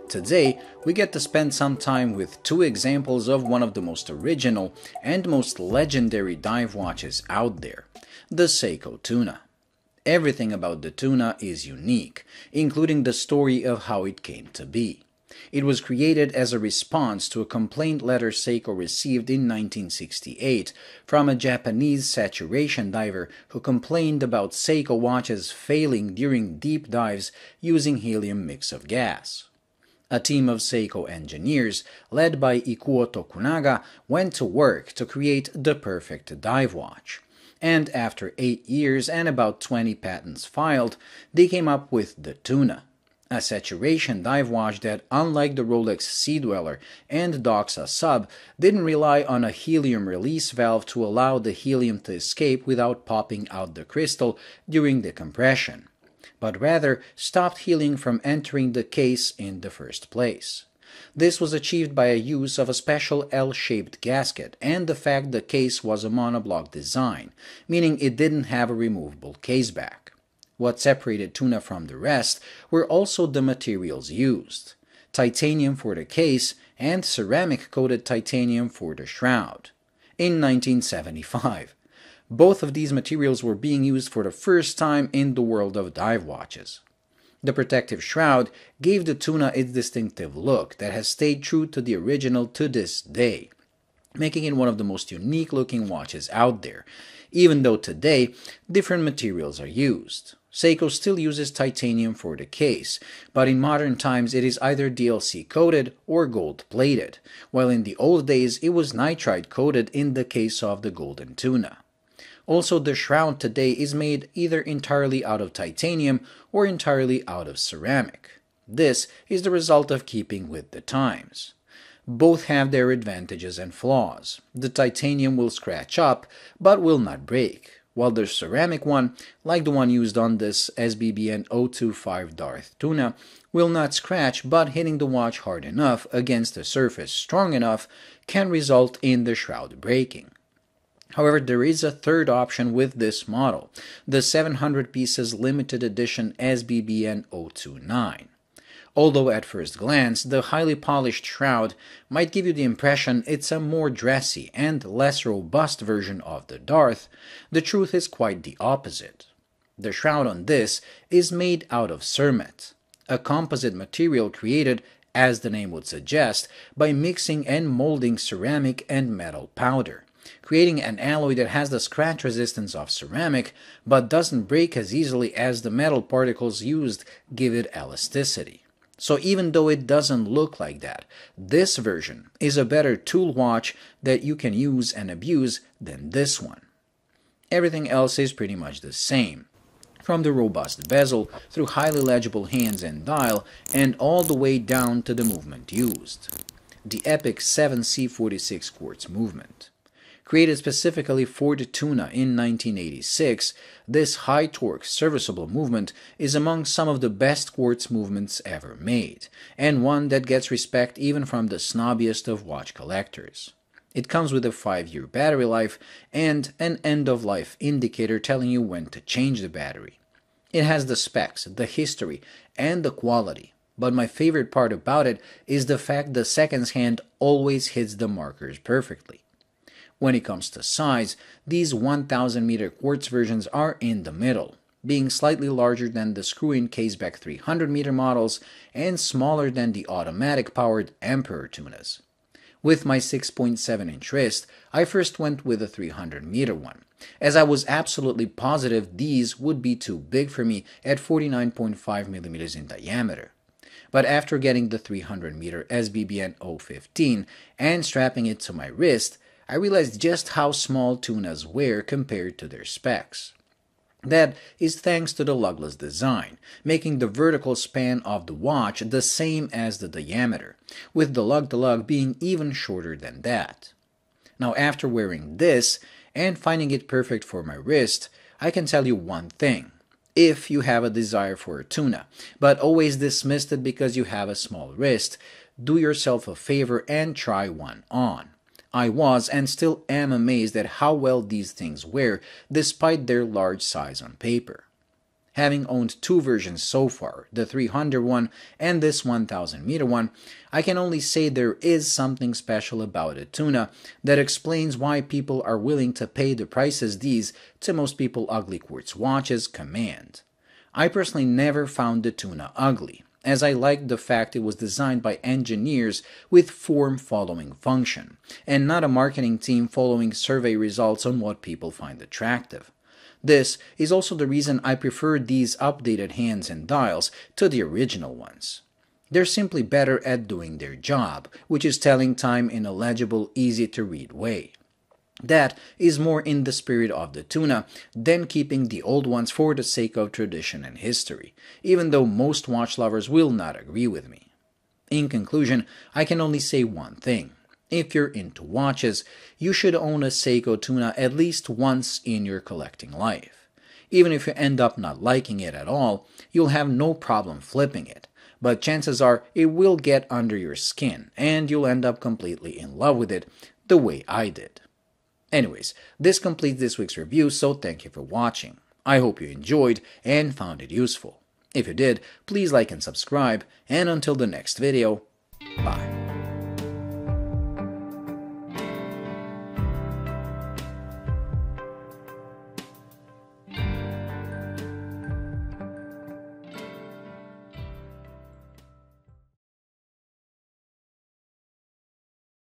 Today, we get to spend some time with two examples of one of the most original and most legendary dive watches out there, the Seiko Tuna. Everything about the Tuna is unique, including the story of how it came to be. It was created as a response to a complaint letter Seiko received in 1968 from a Japanese saturation diver who complained about Seiko watches failing during deep dives using helium mix of gas. A team of Seiko engineers, led by Ikuo Tokunaga, went to work to create the perfect dive watch. And after 8 years and about 20 patents filed, they came up with the Tuna, a saturation dive watch that, unlike the Rolex Sea Dweller and Doxa Sub, didn't rely on a helium release valve to allow the helium to escape without popping out the crystal during decompression, but rather stopped helium from entering the case in the first place. This was achieved by a use of a special L-shaped gasket and the fact the case was a monoblock design, meaning it didn't have a removable caseback. What separated Tuna from the rest were also the materials used: titanium for the case and ceramic-coated titanium for the shroud. In 1975, both of these materials were being used for the first time in the world of dive watches. The protective shroud gave the Tuna its distinctive look that has stayed true to the original to this day, making it one of the most unique-looking watches out there, even though today different materials are used. Seiko still uses titanium for the case, but in modern times it is either DLC-coated or gold-plated, while in the old days it was nitride-coated in the case of the Golden Tuna. Also, the shroud today is made either entirely out of titanium or entirely out of ceramic. This is the result of keeping with the times. Both have their advantages and flaws. The titanium will scratch up, but will not break, while the ceramic one, like the one used on this SBBN 025 Darth Tuna, will not scratch, but hitting the watch hard enough against a surface strong enough can result in the shroud breaking. However, there is a third option with this model, the 700 pieces limited edition SBBN 029. Although at first glance, the highly polished shroud might give you the impression it's a more dressy and less robust version of the Darth, the truth is quite the opposite. The shroud on this is made out of Cermet, a composite material created, as the name would suggest, by mixing and molding ceramic and metal powder, creating an alloy that has the scratch resistance of ceramic but doesn't break as easily as the metal particles used give it elasticity. So even though it doesn't look like that, this version is a better tool watch that you can use and abuse than this one. Everything else is pretty much the same, from the robust bezel through highly legible hands and dial and all the way down to the movement used. The epic 7C46 quartz movement. Created specifically for the Tuna in 1986, this high-torque serviceable movement is among some of the best quartz movements ever made, and one that gets respect even from the snobbiest of watch collectors. It comes with a 5-year battery life and an end-of-life indicator telling you when to change the battery. It has the specs, the history, and the quality, but my favorite part about it is the fact the seconds hand always hits the markers perfectly. When it comes to size, these 1000-meter quartz versions are in the middle, being slightly larger than the screw-in caseback 300-meter models and smaller than the automatic-powered Emperor Tunas. With my 6.7-inch wrist, I first went with the 300-meter one, as I was absolutely positive these would be too big for me at 49.5 millimeters in diameter. But after getting the 300-meter SBBN 015 and strapping it to my wrist, I realized just how small Tunas were compared to their specs. That is thanks to the lugless design, making the vertical span of the watch the same as the diameter, with the lug-to-lug being even shorter than that. Now, after wearing this and finding it perfect for my wrist, I can tell you one thing. If you have a desire for a Tuna, but always dismissed it because you have a small wrist, do yourself a favor and try one on. I was and still am amazed at how well these things wear despite their large size on paper. Having owned two versions so far, the 300 one and this 1000 meter one, I can only say there is something special about a tuna that explains why people are willing to pay the prices these, to most people ugly quartz watches, command. I personally never found the tuna ugly, as I liked the fact it was designed by engineers with form-following function, and not a marketing team following survey results on what people find attractive. This is also the reason I prefer these updated hands and dials to the original ones. They're simply better at doing their job, which is telling time in a legible, easy-to-read way. That is more in the spirit of the Tuna than keeping the old ones for the sake of tradition and history, even though most watch lovers will not agree with me. In conclusion, I can only say one thing. If you're into watches, you should own a Seiko Tuna at least once in your collecting life. Even if you end up not liking it at all, you'll have no problem flipping it, but chances are it will get under your skin and you'll end up completely in love with it, the way I did. Anyways, this completes this week's review, so thank you for watching. I hope you enjoyed and found it useful. If you did, please like and subscribe, and until the next video, bye.